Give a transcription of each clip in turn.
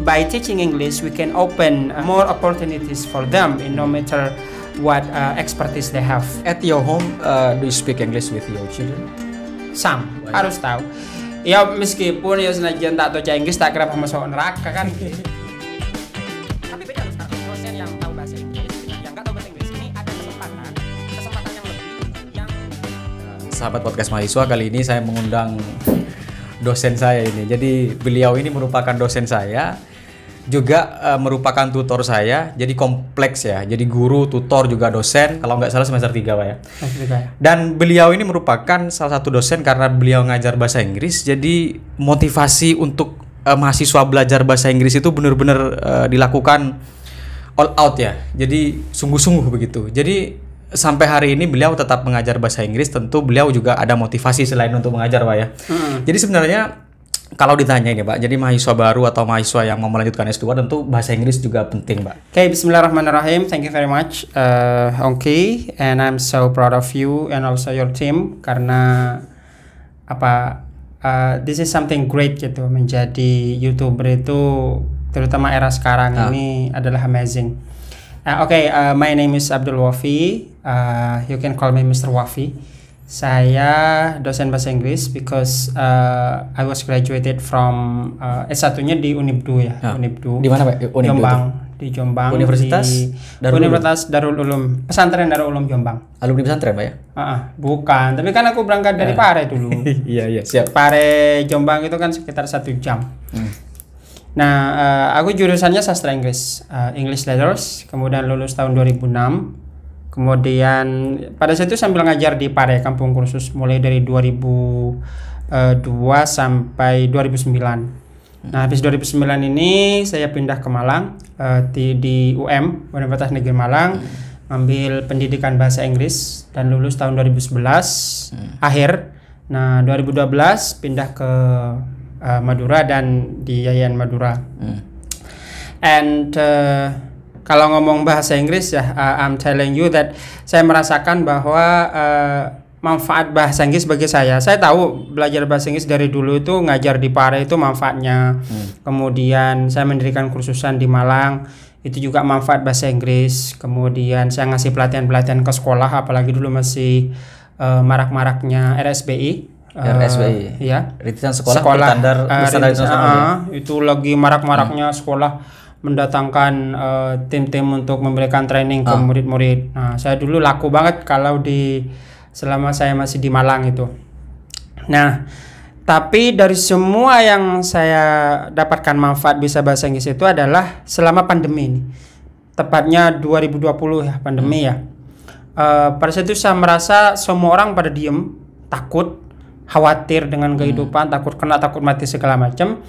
by teaching English, we can open more opportunities for them in no matter what expertise they have. At your home, do you speak English with your children? Some, harus tahu. Ya meskipun ya senajan tak tahu Inggris, tak kira masuk neraka kan. Tapi beda loh sekarang, dosen yang tahu bahasa Inggris, yang nggak tahu bahasa Inggris ini ada kesempatan yang lebih. Sahabat podcast mahasiswa, kali ini saya mengundang dosen saya ini. Jadi beliau ini merupakan dosen saya, juga merupakan tutor saya. Jadi kompleks ya. Jadi guru, tutor, juga dosen. Kalau nggak salah semester 3 Pak ya. Dan beliau ini merupakan salah satu dosen karena beliau ngajar bahasa Inggris. Jadi motivasi untuk mahasiswa belajar bahasa Inggris itu benar-benar dilakukan all out ya. Jadi sungguh-sungguh begitu. Jadi sampai hari ini beliau tetap mengajar bahasa Inggris. Tentu beliau juga ada motivasi selain untuk mengajar Pak ya. Jadi sebenarnya kalau ditanya ini Pak, jadi mahasiswa baru atau mahasiswa yang mau melanjutkan S2 tentu bahasa Inggris juga penting Pak. Okay, Bismillahirrahmanirrahim. Thank you very much, Ongki, and I'm so proud of you and also your team karena this is something great gitu, menjadi YouTuber itu terutama era sekarang ini adalah amazing. My name is Abdul Wafi. You can call me Mr. Wafi. Saya dosen bahasa Inggris because I was graduated from S1-nya di Unibdu ya. Unibdu. Di mana Pak? Unibdu Jombang. Di Jombang. Universitas Darul Ulum. Pesantren Darul Ulum Jombang. Alumni pesantren Pak ya? Bukan. Tapi kan aku berangkat dari Pare dulu. Iya, siap. Pare Jombang itu kan sekitar 1 jam. Nah, aku jurusannya sastra Inggris, English Letters. Kemudian lulus tahun 2006. Kemudian pada saat itu sambil ngajar di Pare Kampung Kursus mulai dari 2002 sampai 2009. Nah, habis 2009 ini saya pindah ke Malang di UM, Universitas Negeri Malang, ambil pendidikan bahasa Inggris dan lulus tahun 2011 akhir. Nah, 2012 pindah ke Madura dan di Yayan Madura. And kalau ngomong bahasa Inggris ya, I'm telling you that saya merasakan bahwa manfaat bahasa Inggris bagi saya. Saya tahu belajar bahasa Inggris dari dulu itu ngajar di Pare itu manfaatnya. Kemudian saya mendirikan kursusan di Malang, itu juga manfaat bahasa Inggris. Kemudian saya ngasih pelatihan-pelatihan ke sekolah, apalagi dulu masih marak-maraknya RSBI. Ya. Rintisan sekolah berstandar internasional. Itu lagi marak-maraknya sekolah mendatangkan tim-tim untuk memberikan training ke murid-murid. Nah, saya dulu laku banget kalau selama saya masih di Malang itu. Nah, tapi dari semua yang saya dapatkan manfaat bisa bahasa Inggris itu adalah selama pandemi ini. Tepatnya 2020 ya, pandemi ya. Pada saat itu saya merasa semua orang pada diem, takut, khawatir dengan kehidupan, takut kena, takut mati segala macam.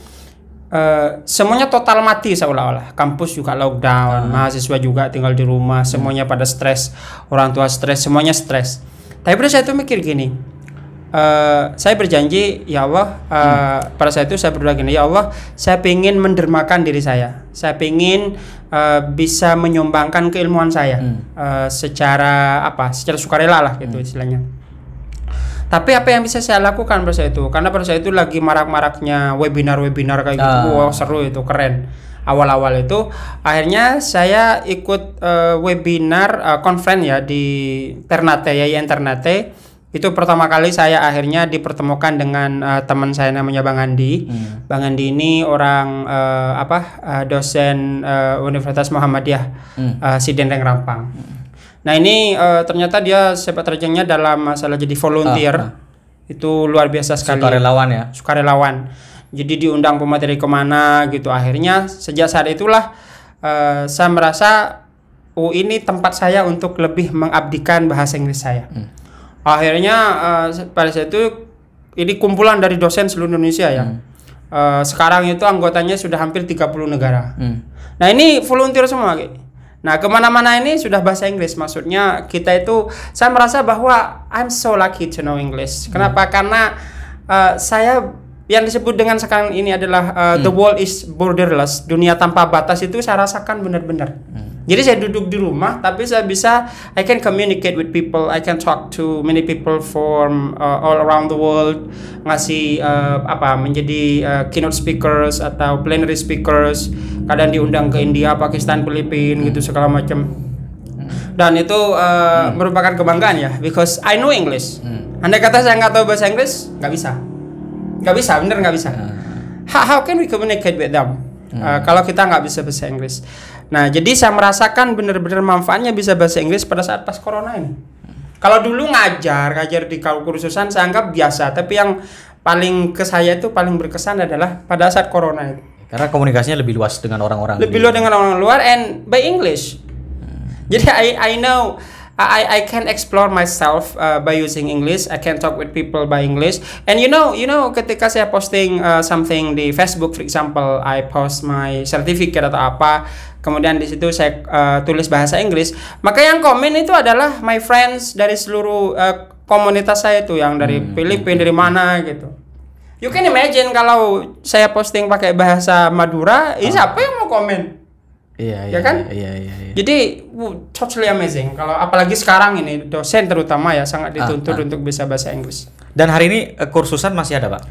Semuanya total mati seolah-olah. Kampus juga lockdown, mahasiswa juga tinggal di rumah, semuanya pada stres, orang tua stres, semuanya stres. Tapi pada saat itu mikir gini, saya berjanji ya Allah, pada saat itu saya berdoa gini, ya Allah, saya ingin mendermakan diri saya ingin bisa menyumbangkan keilmuan saya secara sukarela lah gitu istilahnya. Tapi apa yang bisa saya lakukan pada saat itu? Karena pada saat itu lagi marak-maraknya webinar kayak gitu. Wow, seru itu, keren. Awal-awal itu akhirnya saya ikut webinar conference ya di Ternate, Yayan Ternate. Itu pertama kali saya akhirnya dipertemukan dengan teman saya namanya Bang Andi. Bang Andi ini orang dosen Universitas Muhammadiyah Sidendeng Rampang. Nah ini ternyata dia sepak terjangnya dalam masalah jadi volunteer. Itu luar biasa sekali. Sukarelawan. Jadi diundang pemateri kemana gitu. Akhirnya sejak saat itulah saya merasa ini tempat saya untuk lebih mengabdikan bahasa Inggris saya. Akhirnya pada saat itu ini kumpulan dari dosen seluruh Indonesia ya. Sekarang itu anggotanya sudah hampir 30 negara. Nah ini volunteer semua kayak. Nah kemana-mana ini sudah bahasa Inggris. Maksudnya kita itu, saya merasa bahwa I'm so lucky to know English. Kenapa? Karena saya yang disebut dengan sekarang ini adalah the world is borderless, dunia tanpa batas itu saya rasakan benar-benar. Jadi saya duduk di rumah, tapi saya bisa, I can communicate with people, I can talk to many people from all around the world, ngasih menjadi keynote speakers atau plenary speakers, kadang diundang ke India, Pakistan, Filipina gitu segala macam. Dan itu merupakan kebanggaan ya, because I know English. Andai kata saya nggak tahu bahasa Inggris, nggak bisa, bener nggak bisa. How can we communicate with them? Kalau kita nggak bisa bahasa Inggris. Nah, jadi saya merasakan benar-benar manfaatnya bisa bahasa Inggris pada saat pas corona ini. Kalau dulu ngajar di kursusan saya anggap biasa, tapi yang paling ke saya itu paling berkesan adalah pada saat corona itu. Karena komunikasinya lebih luas dengan orang-orang. Lebih luas dengan orang luar and by English. Jadi I know I can explore myself by using English. I can talk with people by English. And you know, ketika saya posting something di Facebook, for example, I post my certificate atau apa, kemudian di situ saya tulis bahasa Inggris, maka yang komen itu adalah my friends dari seluruh komunitas saya itu, yang dari Filipina, dari mana gitu. You can imagine kalau saya posting pakai bahasa Madura, siapa yang mau komen? Iya kan? Iya. Jadi totally amazing. Kalau apalagi sekarang ini dosen terutama ya sangat dituntut untuk bisa bahasa Inggris. Dan hari ini kursusan masih ada, Pak?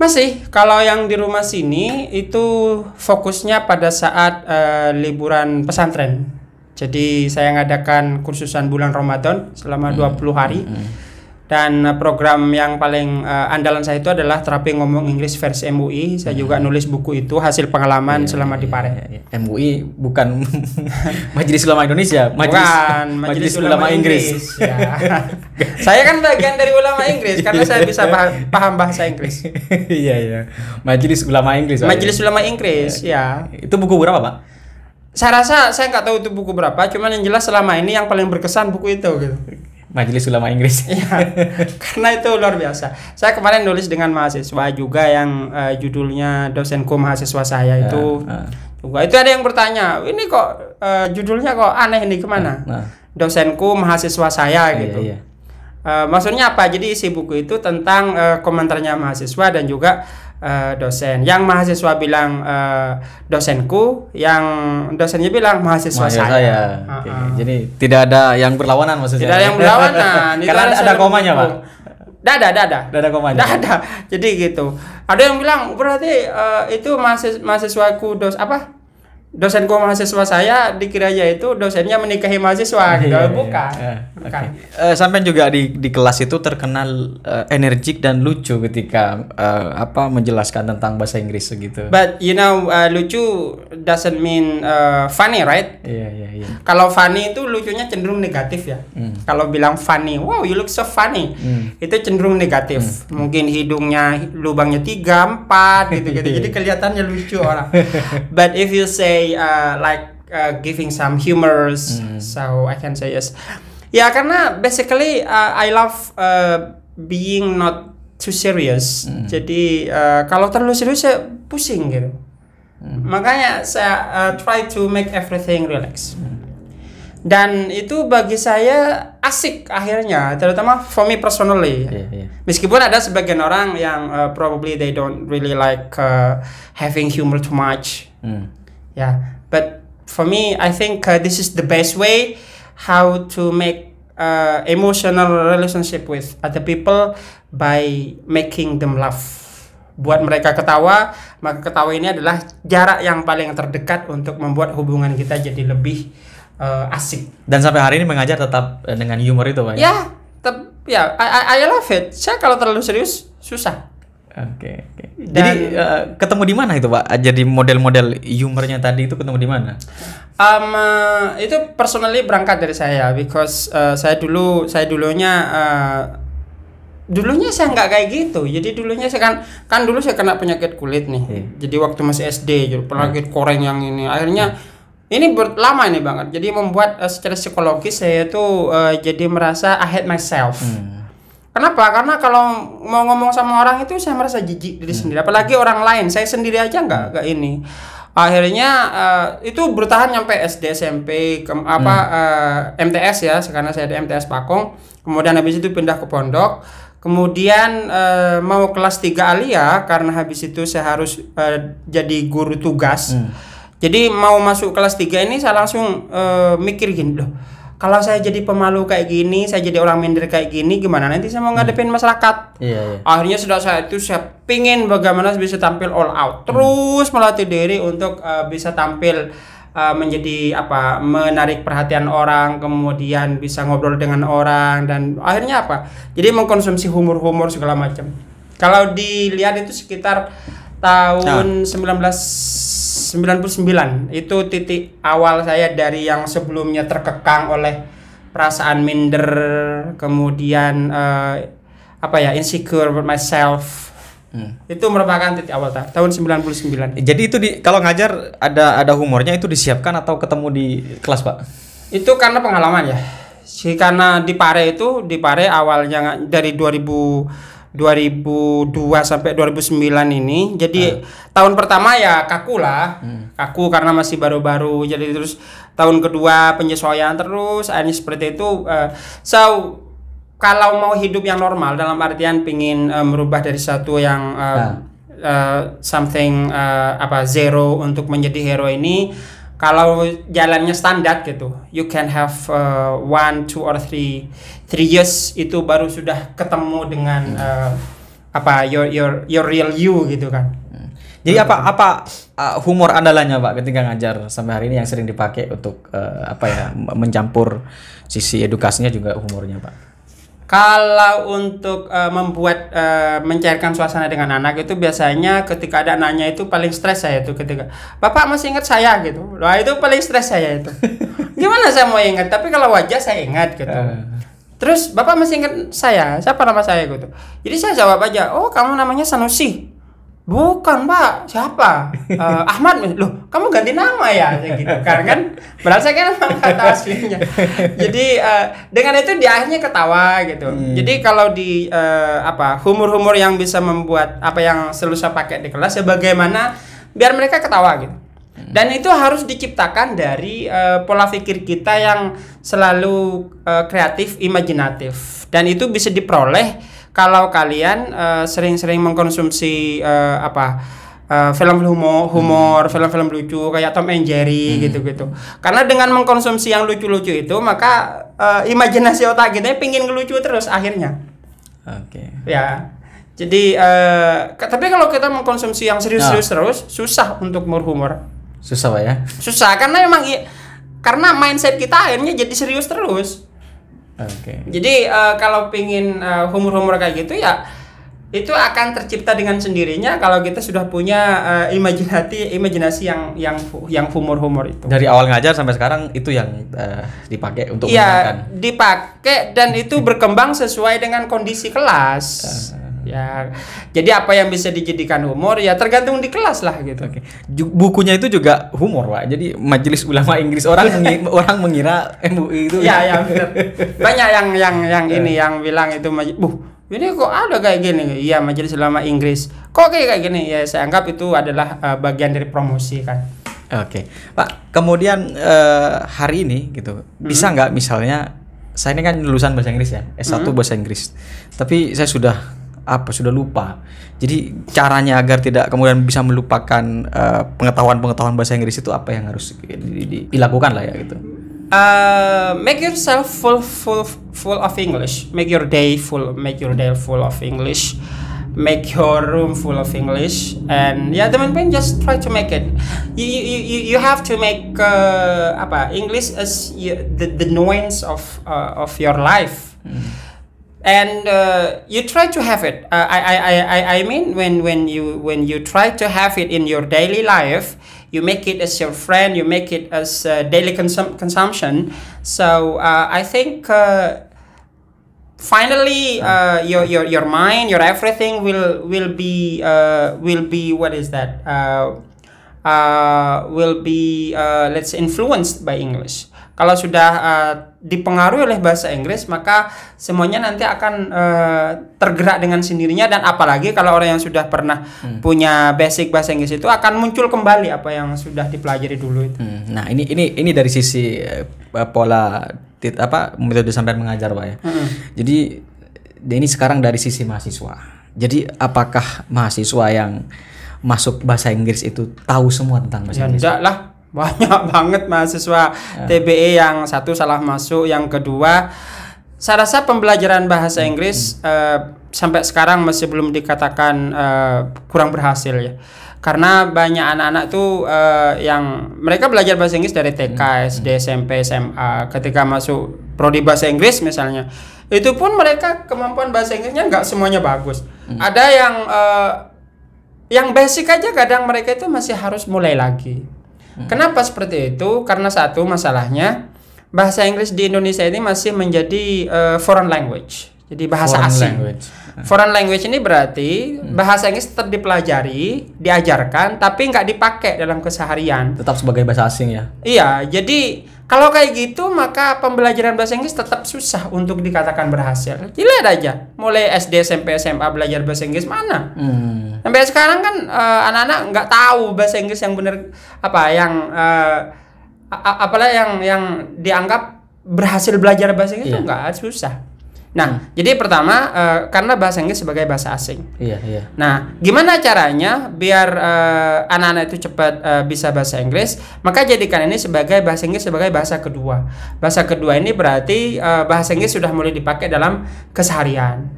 Masih. Kalau yang di rumah sini itu fokusnya pada saat liburan pesantren. Jadi saya ngadakan kursusan bulan Ramadan selama 20 hari. Dan program yang paling andalan saya itu adalah terapi ngomong Inggris versi MUI. Saya juga nulis buku itu hasil pengalaman selama di Pare. MUI bukan Majelis Ulama Indonesia, Majelis Ulama Inggris. Ya. Saya kan bagian dari ulama Inggris karena saya bisa paham bahasa Inggris. Iya. Majelis Ulama Inggris. Majelis Ulama Inggris, ya. Itu buku berapa, Pak? Saya rasa saya nggak tahu itu buku berapa, cuman yang jelas selama ini yang paling berkesan buku itu gitu. Majelis Ulama Inggris. Ya, karena itu luar biasa. Saya kemarin nulis dengan mahasiswa juga yang judulnya dosenku mahasiswa saya itu. Juga itu ada yang bertanya, ini kok judulnya kok aneh ini kemana? Dosenku mahasiswa saya gitu. Iya. Maksudnya apa? Jadi isi buku itu tentang komentarnya mahasiswa dan juga dosen. Yang mahasiswa bilang dosenku, yang dosennya bilang mahasiswa saya. Jadi tidak ada yang berlawanan maksudnya. Tidak ada yang berlawanan. Karena ada komanya, Pak. Ada komanya. Ada. Jadi gitu. Ada yang bilang berarti itu mahasiswaku dosenku mahasiswa saya, dikiranya itu dosennya menikahi mahasiswa gitu. Bukan. Sampai juga di kelas itu terkenal energik dan lucu ketika menjelaskan tentang bahasa Inggris gitu. But lucu doesn't mean funny, right? Iya. Kalau funny itu lucunya cenderung negatif ya. Kalau bilang funny, wow you look so funny, itu cenderung negatif. Mungkin hidungnya lubangnya 3, 4 gitu. Jadi kelihatannya lucu orang. But if you say giving some humors, so I can say yes. Ya karena basically I love being not too serious. Jadi kalau terlalu serius saya pusing gitu. Makanya saya try to make everything relax. Dan itu bagi saya asik akhirnya, terutama for me personally. Meskipun ada sebagian orang yang probably they don't really like having humor too much. But for me, I think this is the best way how to make emotional relationship with other people by making them laugh. Buat mereka ketawa, maka ketawa ini adalah jarak yang paling terdekat untuk membuat hubungan kita jadi lebih asik. Dan sampai hari ini mengajar tetap dengan humor itu, Pak? I love it. Saya kalau terlalu serius susah. Oke. Jadi ketemu di mana itu, Pak? Jadi model-model humornya tadi itu ketemu di mana? Itu personally berangkat dari saya, because saya dulunya saya nggak kayak gitu. Jadi dulunya saya kan dulu saya kena penyakit kulit nih. Jadi waktu masih SD, penyakit koreng yang ini. Akhirnya ini lama ini banget. Jadi membuat secara psikologis saya tuh jadi merasa I hate myself. Kenapa? Karena kalau mau ngomong sama orang itu saya merasa jijik diri sendiri. Apalagi orang lain, saya sendiri aja nggak ini. Akhirnya itu bertahan sampai SD, SMP, MTS ya. Karena saya ada MTS Pakong. Kemudian habis itu pindah ke pondok. Kemudian mau kelas 3 Alia karena habis itu saya harus jadi guru tugas. Jadi mau masuk kelas 3 ini saya langsung mikir gini loh. Kalau saya jadi pemalu kayak gini, saya jadi orang minder kayak gini, gimana nanti saya mau ngadepin masyarakat? Iya. Akhirnya sudah saya pingin bagaimana bisa tampil all out, terus melatih diri untuk bisa tampil menjadi menarik perhatian orang, kemudian bisa ngobrol dengan orang, dan akhirnya jadi mengkonsumsi humor segala macam. Kalau dilihat itu sekitar tahun 1999 itu titik awal saya dari yang sebelumnya terkekang oleh perasaan minder, kemudian insecure about myself. Itu merupakan titik awal tahun 99. Jadi itu kalau ngajar ada humornya itu disiapkan atau ketemu di kelas, Pak? Itu karena pengalaman ya. Karena di Pare awalnya dari 2002 sampai 2009 ini. Jadi tahun pertama ya kaku karena masih baru-baru. Jadi terus tahun kedua penyesuaian terus, akhirnya seperti itu. Kalau mau hidup yang normal dalam artian pingin merubah dari satu yang zero untuk menjadi hero ini, kalau jalannya standar gitu, you can have 1, 2 or 3 years itu baru sudah ketemu dengan your real you gitu kan. Jadi apa humor andalannya, Pak, ketika ngajar sampai hari ini yang sering dipakai untuk mencampur sisi edukasinya juga humornya, Pak? Kalau untuk mencairkan suasana dengan anak itu biasanya ketika ada anaknya itu paling stres saya itu ketika Bapak masih ingat saya gitu. Wah, itu paling stres saya itu. Gimana saya mau ingat, tapi kalau wajah saya ingat gitu. Terus Bapak masih ingat saya, siapa nama saya gitu. Jadi saya jawab aja, oh kamu namanya Sanusi. Bukan Pak, siapa? Ahmad. Loh, kamu ganti nama ya? Gitu kan berarti saya kan memang kata aslinya. Jadi dengan itu di akhirnya ketawa gitu. Jadi kalau di humor-humor yang bisa membuat apa yang selalu saya pakai di kelas ya bagaimana biar mereka ketawa gitu. Dan itu harus diciptakan dari pola pikir kita yang selalu kreatif, imajinatif, dan itu bisa diperoleh kalau kalian sering-sering mengkonsumsi film humor, film-film lucu kayak Tom and Jerry gitu-gitu. Karena dengan mengkonsumsi yang lucu-lucu itu, maka imajinasi otak kita pingin ngelucu terus akhirnya. Oke. Ya. Jadi tapi kalau kita mengkonsumsi yang serius-serius terus, susah untuk humor. Susah, Pak ya? Susah karena memang karena mindset kita akhirnya jadi serius terus. Oke. Jadi kalau pingin humor-humor kayak gitu ya itu akan tercipta dengan sendirinya kalau kita sudah punya imajinasi yang humor-humor itu. Dari awal ngajar sampai sekarang itu yang dipakai untuk menyenangkan. Iya, dipakai dan itu berkembang sesuai dengan kondisi kelas. Ya, jadi apa yang bisa dijadikan humor ya tergantung di kelas lah gitu. Oke. Bukunya itu juga humor, Pak. Jadi Majelis Ulama Inggris orang mengira MUI itu. Ya benar. Banyak yang ini yang bilang itu ini kok ada kayak gini. Iya, Majelis Ulama Inggris. Kok kayak gini? Ya saya anggap itu adalah bagian dari promosi kan. Oke. Pak, kemudian hari ini gitu. Bisa nggak misalnya saya ini kan lulusan bahasa Inggris ya, S1 bahasa Inggris. Tapi saya sudah lupa. Jadi caranya agar tidak kemudian bisa melupakan pengetahuan bahasa Inggris itu apa yang harus dilakukan lah ya gitu. Make yourself full of English. Make your day full of English. Make your room full of English. And the main point just try to make it. You have to make English as the nuance of your life. And you try to have it. I mean, when you try to have it in your daily life, you make it as your friend. You make it as daily consumption. So I think finally your mind, your everything will be what is that? Will be let's say influenced by English. Kalau sudah dipengaruhi oleh bahasa Inggris, maka semuanya nanti akan tergerak dengan sendirinya, dan apalagi kalau orang yang sudah pernah punya basic bahasa Inggris itu akan muncul kembali apa yang sudah dipelajari dulu itu. Nah, ini dari sisi pola metode sampean mengajar, Pak ya. Jadi ini sekarang dari sisi mahasiswa. Jadi apakah mahasiswa yang masuk bahasa Inggris itu tahu semua tentang bahasa Ya Inggris? enggak lah, banyak banget mahasiswa TBE yang satu salah masuk, yang kedua saya rasa pembelajaran bahasa Inggris sampai sekarang masih belum dikatakan kurang berhasil ya. Karena banyak anak-anak tuh yang mereka belajar bahasa Inggris dari TK, SD, SMP, SMA. Ketika masuk prodi bahasa Inggris misalnya, itu pun mereka kemampuan bahasa Inggrisnya nggak semuanya bagus. Ada yang basic aja kadang mereka itu masih harus mulai lagi. Kenapa seperti itu? Karena satu masalahnya bahasa Inggris di Indonesia ini masih menjadi foreign language. Jadi bahasa Foreign asing. language. Foreign language ini berarti bahasa Inggris tetap dipelajari, diajarkan, tapi nggak dipakai dalam keseharian. Tetap sebagai bahasa asing ya? Iya, jadi kalau kayak gitu maka pembelajaran bahasa Inggris tetap susah untuk dikatakan berhasil. Dilihat aja, mulai SD, SMP, SMA belajar bahasa Inggris mana? Sampai sekarang kan anak-anak nggak tahu bahasa Inggris yang benar apalah yang dianggap berhasil belajar bahasa Inggris itu nggak susah. Nah, jadi pertama karena bahasa Inggris sebagai bahasa asing. Iya. Nah, gimana caranya biar anak-anak itu cepat bisa bahasa Inggris? Maka jadikan ini sebagai bahasa Inggris sebagai bahasa kedua. Bahasa kedua ini berarti bahasa Inggris sudah mulai dipakai dalam keseharian.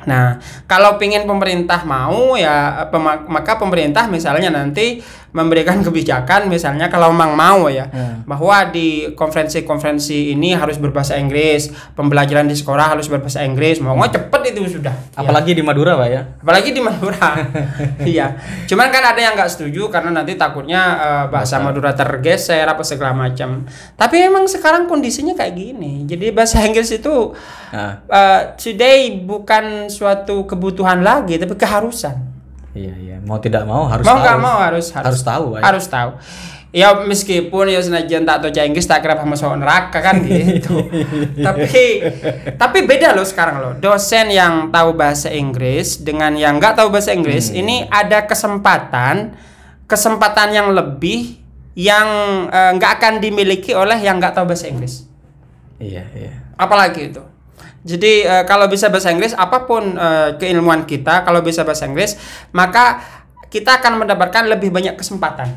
Nah, kalau pingin pemerintah mau ya, maka pemerintah misalnya nanti memberikan kebijakan, misalnya kalau memang mau ya, bahwa di konferensi-konferensi ini harus berbahasa Inggris, pembelajaran di sekolah harus berbahasa Inggris, mau cepet itu sudah. Apalagi di Madura Pak ya? Apalagi di Madura. Iya. Cuman kan ada yang nggak setuju karena nanti takutnya bahasa Madura tergeser apa segala macam. Tapi memang sekarang kondisinya kayak gini. Jadi bahasa Inggris itu today bukan suatu kebutuhan lagi, tapi keharusan. Iya. Mau tidak mau harus mau tahu. nggak mau harus tahu. Harus tahu. Ya meskipun ya senajan tak tahu bahasa Inggris tak kira masuk neraka kan gitu. tapi beda loh sekarang loh. Dosen yang tahu bahasa Inggris dengan yang nggak tahu bahasa Inggris ini ada kesempatan yang lebih yang nggak akan dimiliki oleh yang nggak tahu bahasa Inggris. Iya. Apalagi itu. Jadi kalau bisa bahasa Inggris, apapun keilmuan kita, kalau bisa bahasa Inggris, maka kita akan mendapatkan lebih banyak kesempatan.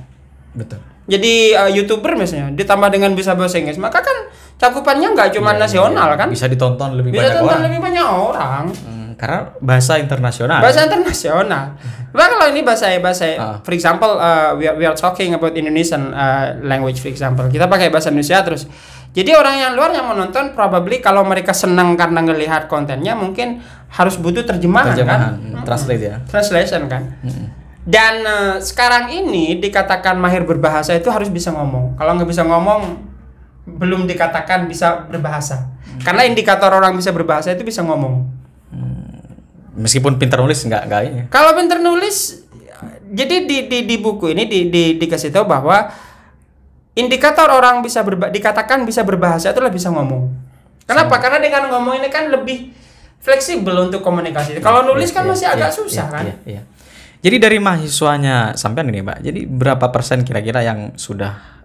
Betul. Jadi YouTuber misalnya, ditambah dengan bisa bahasa Inggris, maka kan cakupannya nggak cuma nasional kan? Bisa ditonton lebih Bisa banyak tonton orang. lebih banyak orang. Karena bahasa internasional. Bahasa internasional. Nah, kalau ini bahasa for example, we are talking about Indonesian language, for example. Kita pakai bahasa Indonesia terus. Jadi orang yang luar yang menonton probably kalau mereka senang karena ngelihat kontennya mungkin harus butuh terjemahan kan? Translate ya. Translation kan. Dan sekarang ini dikatakan mahir berbahasa itu harus bisa ngomong. Kalau nggak bisa ngomong belum dikatakan bisa berbahasa. Karena indikator orang bisa berbahasa itu bisa ngomong. Meskipun pintar nulis nggak ini. Kalau pintar nulis, jadi di buku ini dikasih tahu bahwa indikator orang bisa dikatakan bisa berbahasa itu lebih bisa ngomong. Kenapa? Karena dengan ngomong ini kan lebih fleksibel untuk komunikasi. Kalau nulis kan masih agak susah kan. Iya. Jadi dari mahasiswanya sampean ini, Pak. Jadi berapa persen kira-kira yang sudah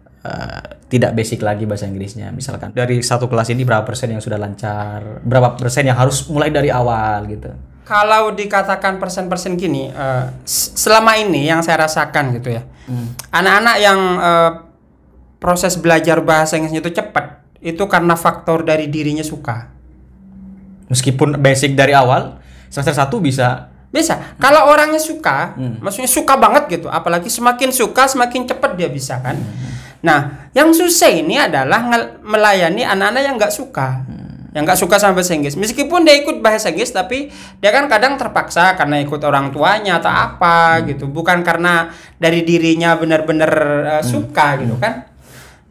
tidak basic lagi bahasa Inggrisnya? Misalkan dari satu kelas ini berapa persen yang sudah lancar? Berapa persen yang harus mulai dari awal gitu? Kalau dikatakan persen-persen gini, selama ini yang saya rasakan gitu ya, anak-anak yang proses belajar bahasa Inggrisnya itu cepat, itu karena faktor dari dirinya suka. Meskipun basic dari awal, semester 1 bisa. Kalau orangnya suka, maksudnya suka banget gitu, apalagi semakin suka semakin cepat dia bisa kan. Nah, yang susah ini adalah melayani anak-anak yang nggak suka. Yang nggak suka sama bahasa Inggris, meskipun dia ikut bahasa Inggris, tapi dia kan kadang terpaksa karena ikut orang tuanya atau apa gitu, bukan karena dari dirinya benar-benar suka gitu kan.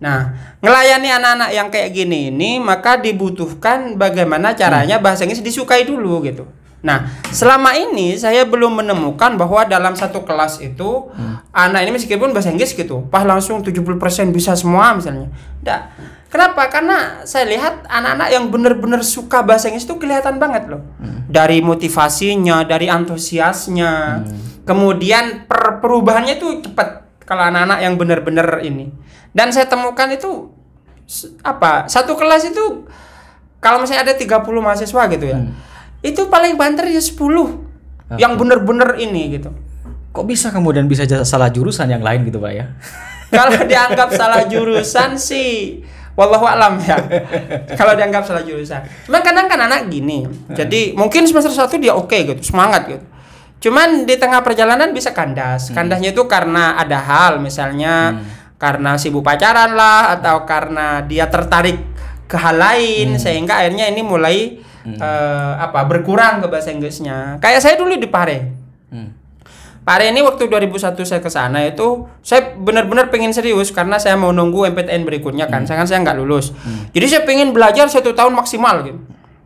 Nah, ngelayani anak-anak yang kayak gini ini, maka dibutuhkan bagaimana caranya bahasa Inggris disukai dulu gitu. Nah, selama ini saya belum menemukan bahwa dalam satu kelas itu anak ini meskipun bahasa Inggris gitu, langsung 70% bisa semua misalnya. Nggak. Kenapa? Karena saya lihat anak-anak yang benar-benar suka bahasa Inggris itu kelihatan banget loh. Dari motivasinya, dari antusiasnya. Kemudian perubahannya itu cepat kalau anak-anak yang benar-benar ini. Dan saya temukan itu satu kelas itu kalau misalnya ada 30 mahasiswa gitu ya. Itu paling banter ya 10 yang benar-benar ini gitu. kok bisa kemudian bisa salah jurusan yang lain gitu Pak ya? Kalau dianggap salah jurusan sih wallahu alam ya. Kalau dianggap salah jurusan. Cuman kadang kan anak gini. Jadi mungkin semester 1 dia oke gitu, semangat gitu. Cuman di tengah perjalanan bisa kandas. Kandasnya itu karena ada hal, misalnya karena sibuk pacaran lah, atau karena dia tertarik ke hal lain, sehingga akhirnya ini mulai berkurang ke bahasa Inggrisnya. Kayak saya dulu di Pare. Pare ini waktu 2001 saya ke sana itu saya benar-benar pengen serius karena saya mau nunggu MPTN berikutnya kan. Saya nggak lulus. Jadi saya pengen belajar 1 tahun maksimal gitu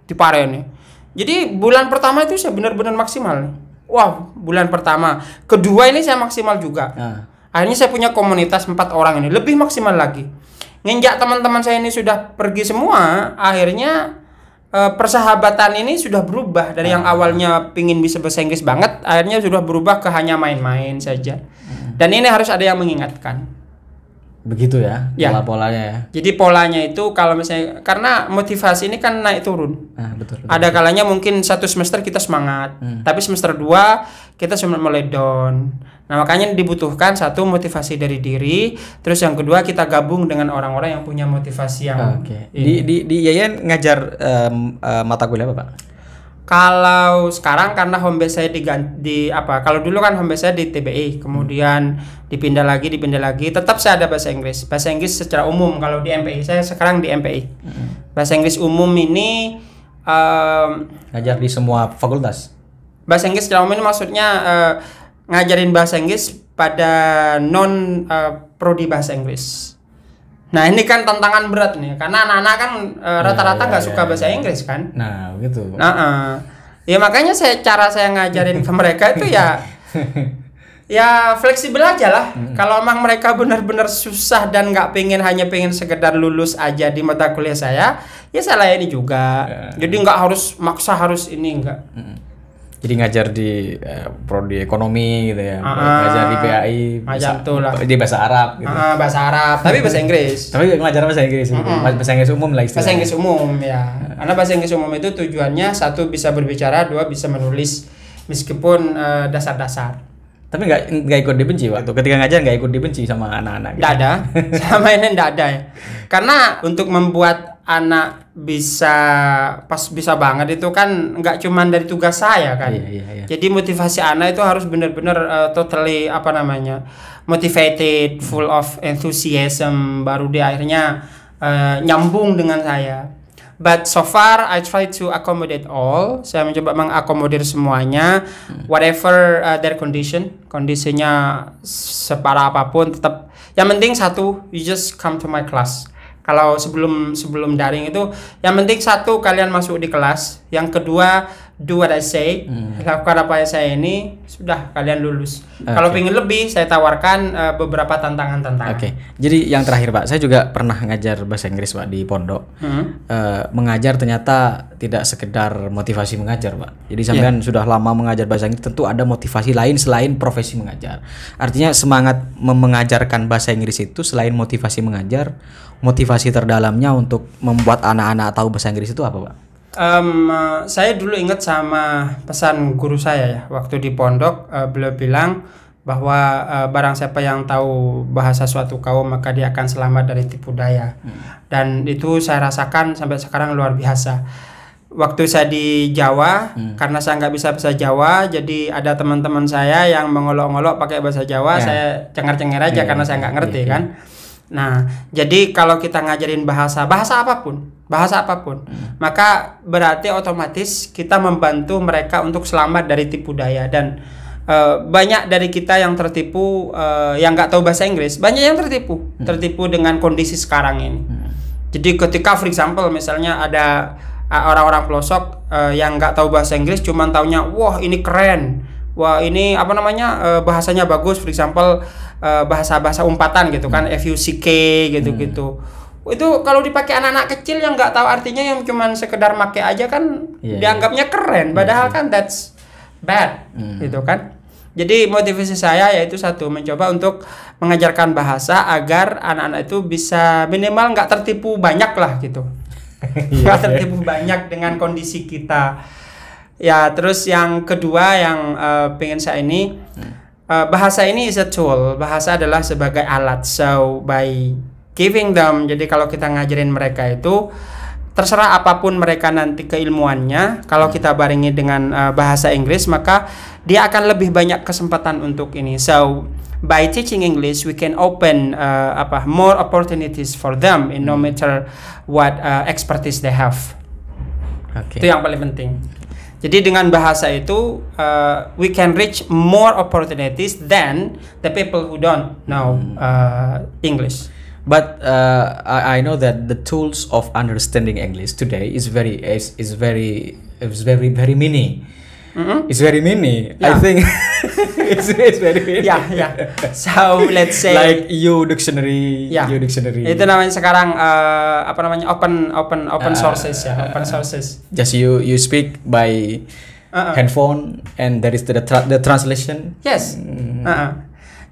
di Pare ini. Jadi bulan pertama itu saya benar-benar maksimal. Wah, bulan pertama. Kedua ini saya maksimal juga. Akhirnya saya punya komunitas 4 orang ini, lebih maksimal lagi. Nginjak teman-teman saya ini sudah pergi semua, akhirnya persahabatan ini sudah berubah dari yang awalnya pingin bisa bahasa Inggris banget, akhirnya sudah berubah ke hanya main-main saja. Dan ini harus ada yang mengingatkan. Begitu ya, pola-polanya ya. Jadi polanya itu kalau misalnya, karena motivasi ini kan naik turun. Betul. Ada kalanya mungkin 1 semester kita semangat, tapi semester 2 kita sudah mulai down. Nah makanya dibutuhkan 1 motivasi dari diri, terus yang kedua kita gabung dengan orang-orang yang punya motivasi yang. Di Yayan ngajar mata kuliah apa Pak? Kalau sekarang karena home base saya kalau dulu kan home base saya di TBI, kemudian dipindah lagi, tetap saya ada bahasa Inggris secara umum. Kalau di MPI saya sekarang di MPI. Bahasa Inggris umum ini ngajar di semua fakultas. Bahasa Inggris secara umum ini maksudnya ngajarin bahasa Inggris pada non prodi bahasa Inggris. Nah ini kan tantangan berat nih, karena anak-anak kan rata-rata nggak suka bahasa Inggris kan. Nah begitu. Ya makanya cara saya ngajarin ke mereka itu ya fleksibel aja lah. Kalau emang mereka benar-benar susah dan hanya pengen sekedar lulus aja di mata kuliah saya, ya saya layani juga. Jadi nggak harus maksa harus ini, enggak. Jadi ngajar di prodi ekonomi gitu ya, ngajar di PAI, di bahasa Arab gitu. Bahasa Arab, tapi bahasa Inggris. Tapi ngajar bahasa Inggris, bahasa Inggris umum lah istilahnya. Bahasa Inggris umum ya, karena bahasa Inggris umum itu tujuannya 1 bisa berbicara, 2 bisa menulis, meskipun dasar-dasar. Tapi nggak ikut dibenci waktu ketika ngajar, nggak ikut dibenci sama anak-anak. Nggak ada, sama ini nggak ada ya. Karena untuk membuat anak bisa banget itu kan nggak cuman dari tugas saya kan. Iya. Jadi motivasi anak itu harus benar-benar totally motivated, full of enthusiasm, baru dia akhirnya nyambung dengan saya. But so far I try to accommodate all. Saya mencoba mengakomodir semuanya, whatever their kondisinya separah apapun, tetap yang penting 1, you just come to my class. Kalau sebelum daring itu yang penting 1 kalian masuk di kelas, yang kedua do what I say, lakukan apa yang saya ini, sudah kalian lulus. Kalau pengen lebih saya tawarkan beberapa tantangan-tantangan. Jadi yang terakhir Pak, saya juga pernah ngajar bahasa Inggris Pak di pondok. Mengajar ternyata tidak sekedar motivasi mengajar Pak. Jadi sampean sudah lama mengajar bahasa Inggris, tentu ada motivasi lain selain profesi mengajar. Artinya semangat mengajarkan bahasa Inggris itu selain motivasi mengajar, motivasi terdalamnya untuk membuat anak-anak tahu bahasa Inggris itu apa Pak? Saya dulu ingat sama pesan guru saya ya, waktu di pondok beliau bilang bahwa barang siapa yang tahu bahasa suatu kaum maka dia akan selamat dari tipu daya. Dan itu saya rasakan sampai sekarang luar biasa. Waktu saya di Jawa, karena saya nggak bisa bahasa Jawa, jadi ada teman-teman saya yang mengolok-olok pakai bahasa Jawa, saya cengar-cengir aja karena saya nggak ngerti kan. Nah, jadi kalau kita ngajarin bahasa apapun, maka berarti otomatis kita membantu mereka untuk selamat dari tipu daya. Dan banyak dari kita yang tertipu, yang nggak tahu bahasa Inggris, banyak yang tertipu dengan kondisi sekarang ini. Jadi ketika for example misalnya ada orang-orang pelosok yang nggak tahu bahasa Inggris, cuman taunya wah ini keren, wah ini bahasanya bagus, for example bahasa umpatan gitu kan, FUCK gitu-gitu. Itu kalau dipakai anak-anak kecil yang nggak tahu artinya, yang cuman sekedar make aja kan, dianggapnya keren, padahal kan that's bad gitu kan. Jadi motivasi saya yaitu 1, mencoba untuk mengajarkan bahasa agar anak-anak itu bisa minimal nggak tertipu banyak lah gitu. Nggak tertipu banyak dengan kondisi kita. Ya terus yang kedua yang pengen saya ini bahasa ini is a tool. Bahasa adalah sebagai alat. So by giving them, jadi kalau kita ngajarin mereka itu terserah apapun mereka nanti keilmuannya, kalau kita barengi dengan bahasa Inggris, maka dia akan lebih banyak kesempatan untuk ini. So by teaching English, we can open more opportunities for them in no matter what expertise they have. Itu yang paling penting. Jadi dengan bahasa itu we can reach more opportunities than the people who don't know English. But I know that the tools of understanding English today is very mini. It's very mini. I think it's very mini. Yeah. So let's say like U dictionary. Itu namanya sekarang open sources ya, open sources. Just you speak by handphone and there is the translation. Yes.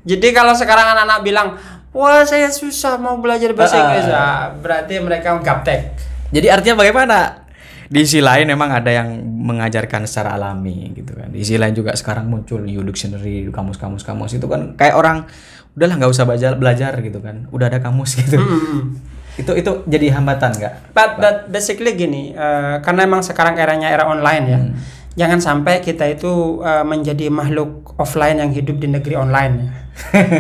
Jadi kalau sekarang anak-anak bilang, wah saya susah mau belajar bahasa Inggris, berarti mereka gaptek. Jadi artinya bagaimana? Di sisi lain memang ada yang mengajarkan secara alami gitu kan. Di sisi lain juga sekarang muncul U dictionary, kamus itu kan kayak orang udahlah nggak usah belajar gitu kan. Udah ada kamus gitu. Itu jadi hambatan nggak? But basically gini, karena emang sekarang era online ya. Jangan sampai kita itu menjadi makhluk offline yang hidup di negeri online ya.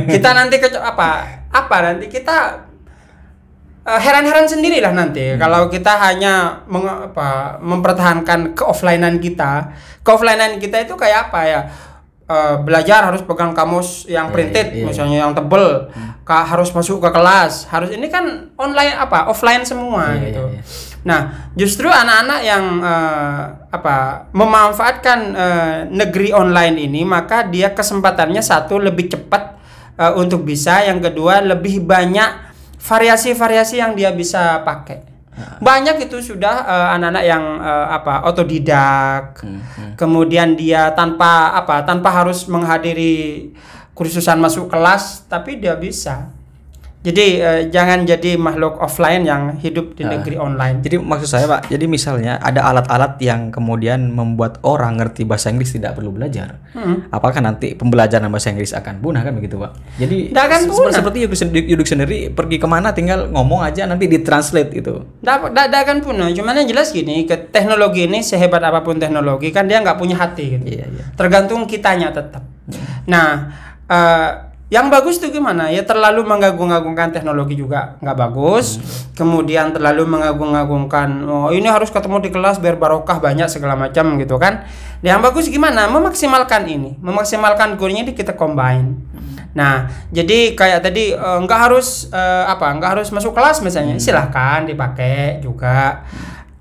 Kita nanti apa nanti kita heran-heran sendirilah nanti kalau kita hanya mempertahankan keofflinean kita. Keofflinean kita itu kayak apa ya? Belajar harus pegang kamus yang printed, misalnya yang tebel, harus masuk ke kelas, harus ini kan online offline semua gitu. Nah, justru anak-anak yang memanfaatkan negeri online ini, maka dia kesempatannya satu lebih cepat untuk bisa, yang kedua lebih banyak variasi-variasi yang dia bisa pakai. Banyak itu sudah anak-anak yang otodidak. Kemudian dia tanpa harus menghadiri kursusan masuk kelas, tapi dia bisa. Jadi jangan jadi makhluk offline yang hidup di negeri online. Jadi maksud saya Pak, jadi misalnya ada alat-alat yang kemudian membuat orang ngerti bahasa Inggris tidak perlu belajar. Apakah nanti pembelajaran bahasa Inggris akan punah kan begitu Pak? Jadi seperti U dictionary pergi kemana tinggal ngomong aja nanti ditranslate itu. Tidak akan punah. Cuman yang jelas gini, ke teknologi ini sehebat apapun teknologi kan dia nggak punya hati gitu. Tergantung kitanya tetap. Nah, yang bagus tuh gimana? Ya terlalu mengagung-agungkan teknologi juga nggak bagus. Kemudian terlalu mengagung-agungkan, ini harus ketemu di kelas biar barokah banyak segala macam gitu kan. Yang bagus gimana? Memaksimalkan ini, memaksimalkan gurunya ini kita combine. Nah, jadi kayak tadi nggak harus masuk kelas misalnya, silahkan dipakai juga.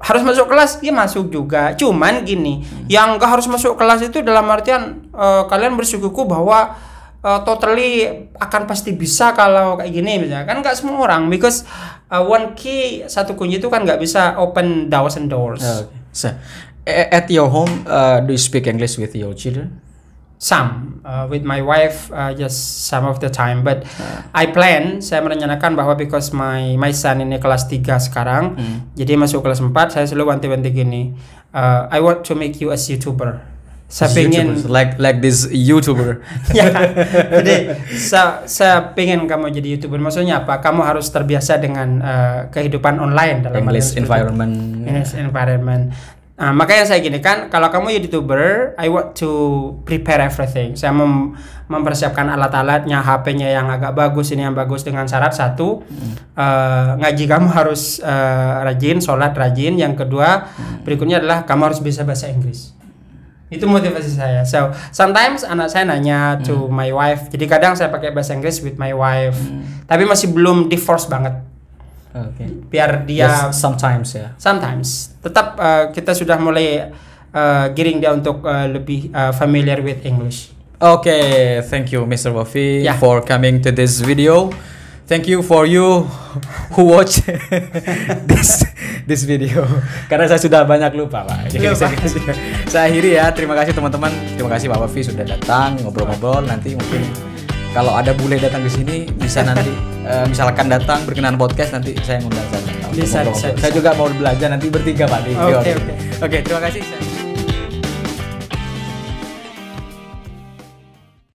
Harus masuk kelas, ya masuk juga. Cuman gini, yang nggak harus masuk kelas itu dalam artian kalian bersikuku bahwa totally akan pasti bisa kalau kayak gini misalnya, kan nggak semua orang, because satu kunci itu kan nggak bisa open thousand doors. So, at your home, do you speak English with your children? Some, with my wife, just some of the time, but saya merencanakan bahwa because my son ini kelas 3 sekarang, jadi masuk kelas 4, saya selalu wanti-wanti gini, I want to make you as YouTuber. Saya pengen like this YouTuber. Ya, jadi saya pengen kamu jadi YouTuber. Maksudnya apa? Kamu harus terbiasa dengan kehidupan online dalam English environment. English environment. Makanya saya gini kan, kalau kamu jadi YouTuber, I want to prepare everything. Saya mempersiapkan alat-alatnya, HP-nya yang agak bagus, ini yang bagus, dengan syarat satu, ngaji kamu harus rajin, sholat rajin. Yang kedua, berikutnya adalah kamu harus bisa bahasa Inggris. Itu motivasi saya. So sometimes anak saya nanya to my wife. Jadi kadang saya pakai bahasa Inggris with my wife. Tapi masih belum di-force banget. Biar dia sometimes ya. Sometimes. Tetap kita sudah mulai giring dia untuk lebih familiar with English. Okay, thank you Mr. Wafi for coming to this video. Thank you for you who watch this video. Karena saya sudah banyak lupa Pak. Jadi saya akhiri ya. Terima kasih teman-teman. Terima kasih Pak Wafi sudah datang ngobrol-ngobrol. Nanti mungkin kalau ada bule datang ke sini bisa nanti misalkan datang berkenan podcast, nanti saya ngundang saya. Bisa. Saya juga mau belajar nanti bertiga Pak. Oke, terima kasih.